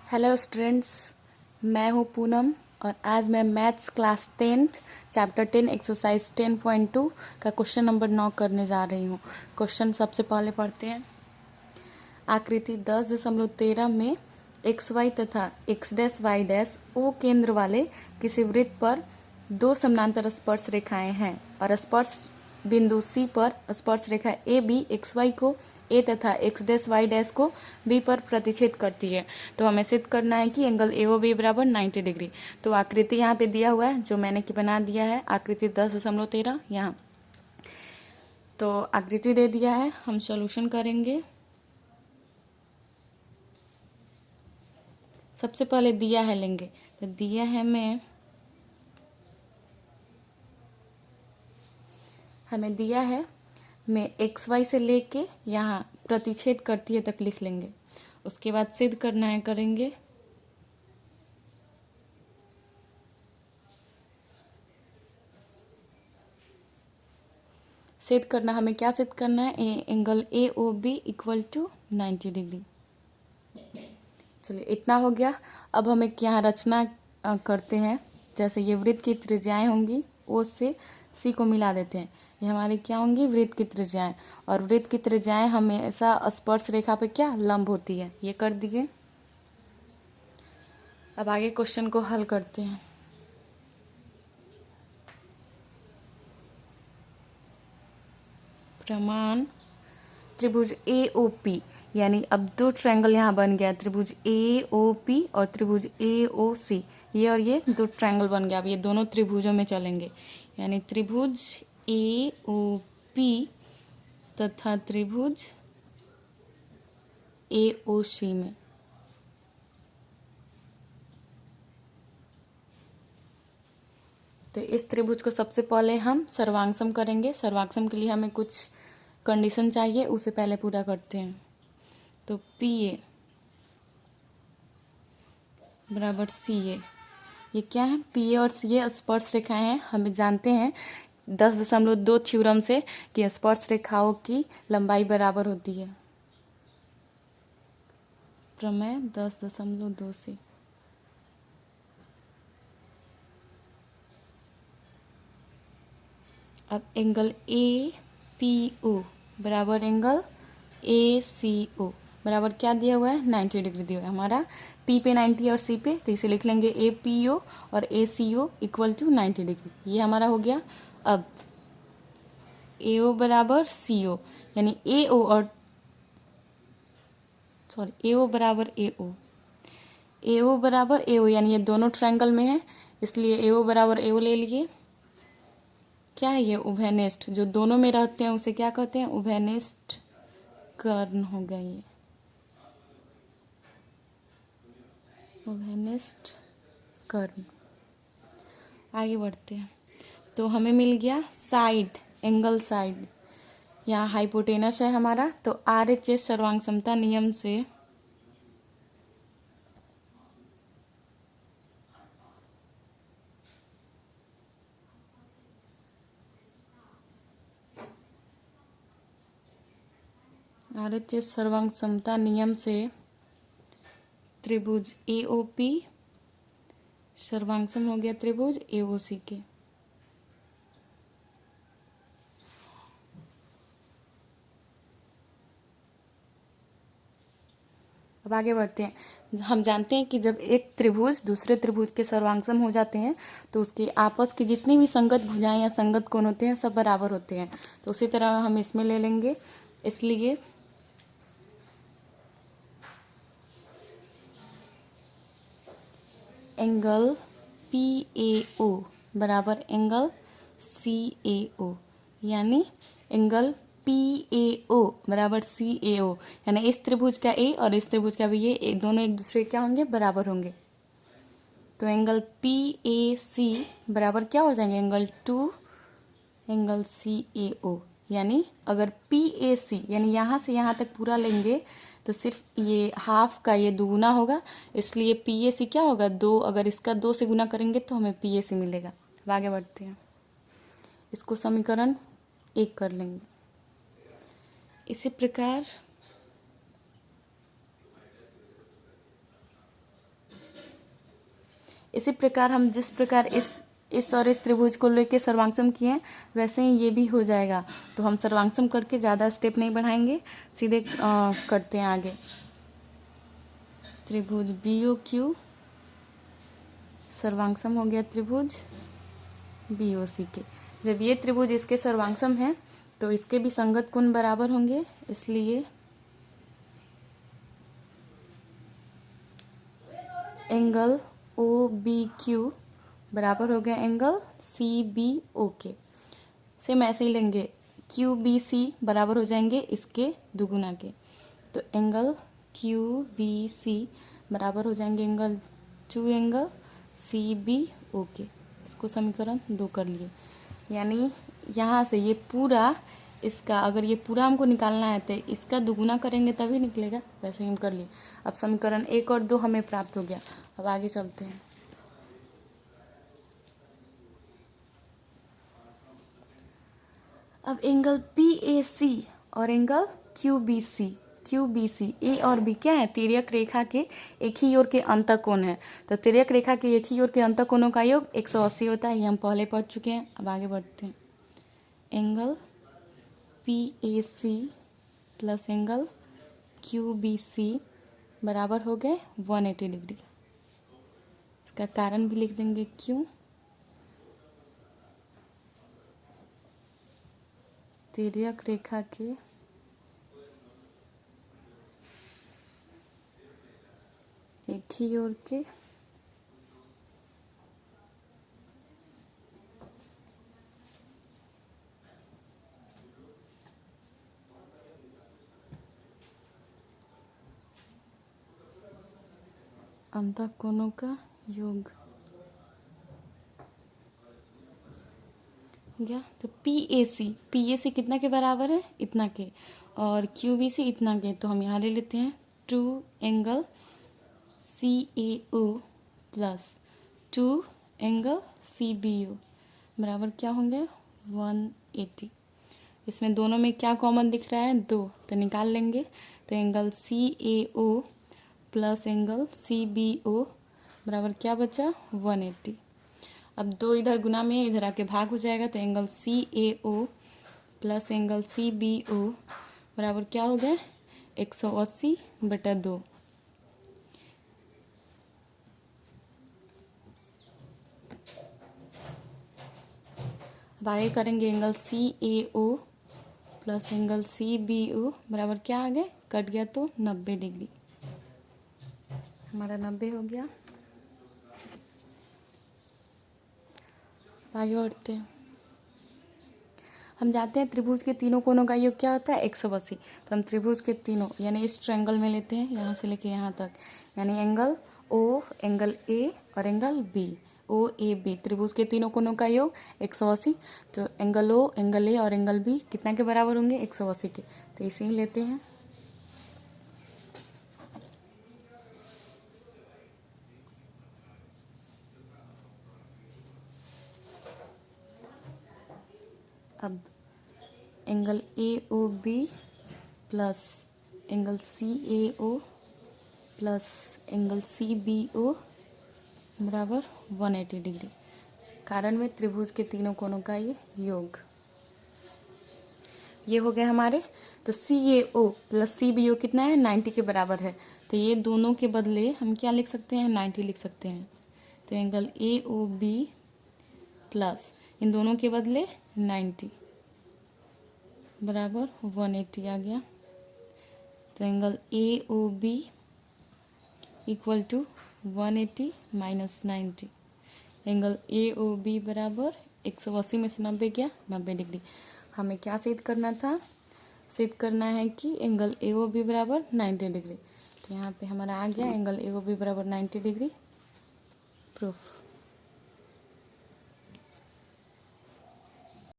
Hello students, मैं हूँ पूनम और आज मैं maths class 10th chapter 10 exercise 10.2 का क्वेश्चन नंबर 9 करने जा रही हूँ। क्वेश्चन सबसे पहले पढ़ते हैं। आकृति 10.13 में एक्स वाई तथा X dash Y dash O केंद्र वाले किसी वृत्त पर दो समानांतर स्पर्श रेखाएं हैं और स्पर्श बिंदु सी पर स्पर्श रेखा ए बी एक्स वाई को ए तथा एक्स डैश वाई डैश को बी पर प्रतिच्छेद करती है। तो हमें सिद्ध करना है कि एंगल ए ओ बी बराबर 90 डिग्री। तो आकृति यहाँ पे दिया हुआ है जो मैंने बना दिया है, आकृति 10.13 यहाँ। तो आकृति दे दिया है, हम सॉल्यूशन करेंगे। सबसे पहले दिया है लेंगे, तो दिया है हमें दिया है मैं एक्स वाई से लेके यहाँ प्रतिच्छेद करती है तक लिख लेंगे। उसके बाद सिद्ध करना है, करेंगे। सिद्ध करना, हमें क्या सिद्ध करना है? Angle A O B equal to 90 degree. चलिए इतना हो गया। अब हम एक यहाँ रचना करते हैं। जैसे ये वृत्त की त्रिज्याएं होंगी, ओ से सी को मिला देते हैं। ये हमारी क्या होंगी? वृत्त की त्रिज्याएं। और वृत्त की त्रिज्याएं हमेशा स्पर्श रेखा पे क्या लंब होती है। ये कर दिए। अब आगे क्वेश्चन को हल करते हैं। प्रमाण त्रिभुज ए ओ पी, यानी अब दो ट्रायंगल यहाँ बन गया, त्रिभुज ए ओ पी और त्रिभुज ए ओ सी। ये और ये दो ट्रायंगल बन गया। अब ये दोनों त्रिभुजों में चलेंगे, यानी त्रिभुज ए ओ पी तथा त्रिभुज ए ओ सी में। तो इस त्रिभुज को सबसे पहले हम सर्वांगसम करेंगे। सर्वांगसम के लिए हमें कुछ कंडीशन चाहिए, उसे पहले पूरा करते हैं। तो पी ए बराबर सी ए, ये क्या है? पी ए और सी ए स्पर्श रेखाएं हैं। हमें जानते हैं 10.2 थ्योरम से कि स्पर्श रेखाओं की लंबाई बराबर होती है। प्रमेय 10.2 से। अब एंगल ए पी ओ बराबर एंगल ए सी ओ बराबर क्या दिया हुआ है? 90 डिग्री दिया हुआ है हमारा। पी पे 90 और सी पे, तो इसे लिख लेंगे ए पी ओ और ए सी ओ इक्वल टू 90 डिग्री। ये हमारा हो गया। अब ए ओ बराबर सी ओ, यानी ए ओ और ए ओ बराबर ए ओ, ए ओ बराबर ए ओ, यानी ये दोनों ट्रायंगल में है, इसलिए ए ओ बराबर ए ओ ले लिए। क्या है ये? उभयनिष्ठ। जो दोनों में रहते हैं उसे क्या कहते हैं? उभयनिष्ठ कर्ण हो गया ये, उभयनिष्ठ कर्ण। आगे बढ़ते हैं। तो हमें मिल गया साइड, एंगल साइड। यहाँ हाइपोटेनस है हमारा। तो आर एच एस सर्वांग समता नियम से आरएचएस सर्वांग समता नियम से त्रिभुज ए ओ पी सर्वांगसम हो गया त्रिभुज ए ओ सी के। अब आगे बढ़ते हैं। हम जानते हैं कि जब एक त्रिभुज दूसरे त्रिभुज के सर्वांगसम हो जाते हैं तो उसके आपस की जितनी भी संगत भुजाएं या संगत कोण होते हैं सब बराबर होते हैं। तो उसी तरह हम इसमें ले लेंगे। इसलिए एंगल पी ए ओ बराबर एंगल सी ए ओ, यानी एंगल पी ए ओ बराबर सी ए ओ, यानी इस त्रिभुज का ए और इस त्रिभुज का भी ये दोनों एक दूसरे क्या होंगे? बराबर होंगे। तो एंगल पी ए सी बराबर क्या हो जाएंगे? एंगल टू एंगल सी ए ओ, यानी अगर पी ए सी यानी यहाँ से यहाँ तक पूरा लेंगे तो सिर्फ ये हाफ का ये दुगुना होगा, इसलिए पी ए सी क्या होगा? 2। अगर इसका 2 से गुना करेंगे तो हमें पी ए सी मिलेगा। अब आगे बढ़ते हैं। इसको समीकरण 1 कर लेंगे। इसी प्रकार इसी प्रकार हम जिस प्रकार इस और इस त्रिभुज को लेके सर्वांगसम किए हैं वैसे ही ये भी हो जाएगा। तो हम सर्वांगसम करके ज़्यादा स्टेप नहीं बढ़ाएंगे, सीधे करते हैं आगे। त्रिभुज BOQ सर्वांगसम हो गया त्रिभुज BOC के। जब ये त्रिभुज इसके सर्वांगसम है तो इसके भी संगत कोण बराबर होंगे, इसलिए एंगल OBQ बराबर हो गया एंगल CBO के। सेम ऐसे ही लेंगे, QBC बराबर हो जाएंगे इसके दुगुना के। तो एंगल QBC बराबर हो जाएंगे एंगल CBO के। इसको समीकरण 2 कर लिए। यानी यहाँ से ये पूरा इसका, अगर ये पूरा हमको निकालना है तो इसका दुगुना करेंगे तभी निकलेगा, वैसे ही हम कर लिए। अब समीकरण 1 और 2 हमें प्राप्त हो गया। अब आगे चलते हैं। अब एंगल PAC और एंगल QBC ए और बी क्या है? तिर्यक रेखा के एक ही ओर के अंतःकोण है। तो तिर्यक रेखा के एक ही ओर के अंतःकोणों का योग 180 होता है, ये हम पहले पढ़ चुके हैं। अब आगे बढ़ते हैं। Angle PAC plus angle QBC बराबर हो गए 180 डिग्री। इसका कारण भी लिख देंगे क्यों। तिर्यक रेखा के एक ही ओर के अंतःकोणों का योग हो गया। तो PAC कितना के बराबर है? इतना के। और QBC इतना के। तो हम यहाँ ले लेते हैं 2 angle CAO plus 2 angle CBO बराबर क्या होंगे? 180। इसमें दोनों में क्या कॉमन दिख रहा है? 2, तो निकाल लेंगे। तो angle CAO plus angle CBO बराबर क्या बचा? 180। अब 2 इधर गुना में इधर आके भाग हो जाएगा। तो angle CAO plus angle CBO बराबर क्या हो गया? 180/2। अब आगे करेंगे angle CAO plus angle CBO बराबर क्या आ गया? कट गया तो 90 डिग्री। हमारा 90 हो गया। आगे बढ़ते हैं। हम जाते हैं त्रिभुज के तीनों कोणों का योग क्या होता है? 180। तो हम त्रिभुज के तीनों यानी इस ट्रायंगल में लेते हैं, यहाँ से लेके यहाँ तक, यानी एंगल O, एंगल A और एंगल B, OAB त्रिभुज के तीनों कोणों का योग 180। तो एंगल O, एंगल A और एंगल B कितना के बराबर होंगे? 180 के। तो इसे ही लेते हैं। अब angle AOB plus angle CAO plus angle CBO बराबर 180 डिग्री। कारण में त्रिभुज के तीनों कोणों का ये योग। ये हो गया हमारे। तो CAO प्लस CBO कितना है? 90 के बराबर है। तो ये दोनों के बदले हम क्या लिख सकते हैं? 90 लिख सकते हैं। तो एंगल AOB प्लस इन दोनों के बदले 90 बराबर 180 आ गया। तो angle AOB equal to 180 minus 90। Angle AOB बराबर 180 में से 90 गया 90 डिग्री। हमें क्या सिद्ध करना था? सिद्ध करना है कि एंगल AOB बराबर 90 डिग्री। तो यहाँ पे हमारा आ गया एंगल AOB बराबर 90 डिग्री। प्रूफ।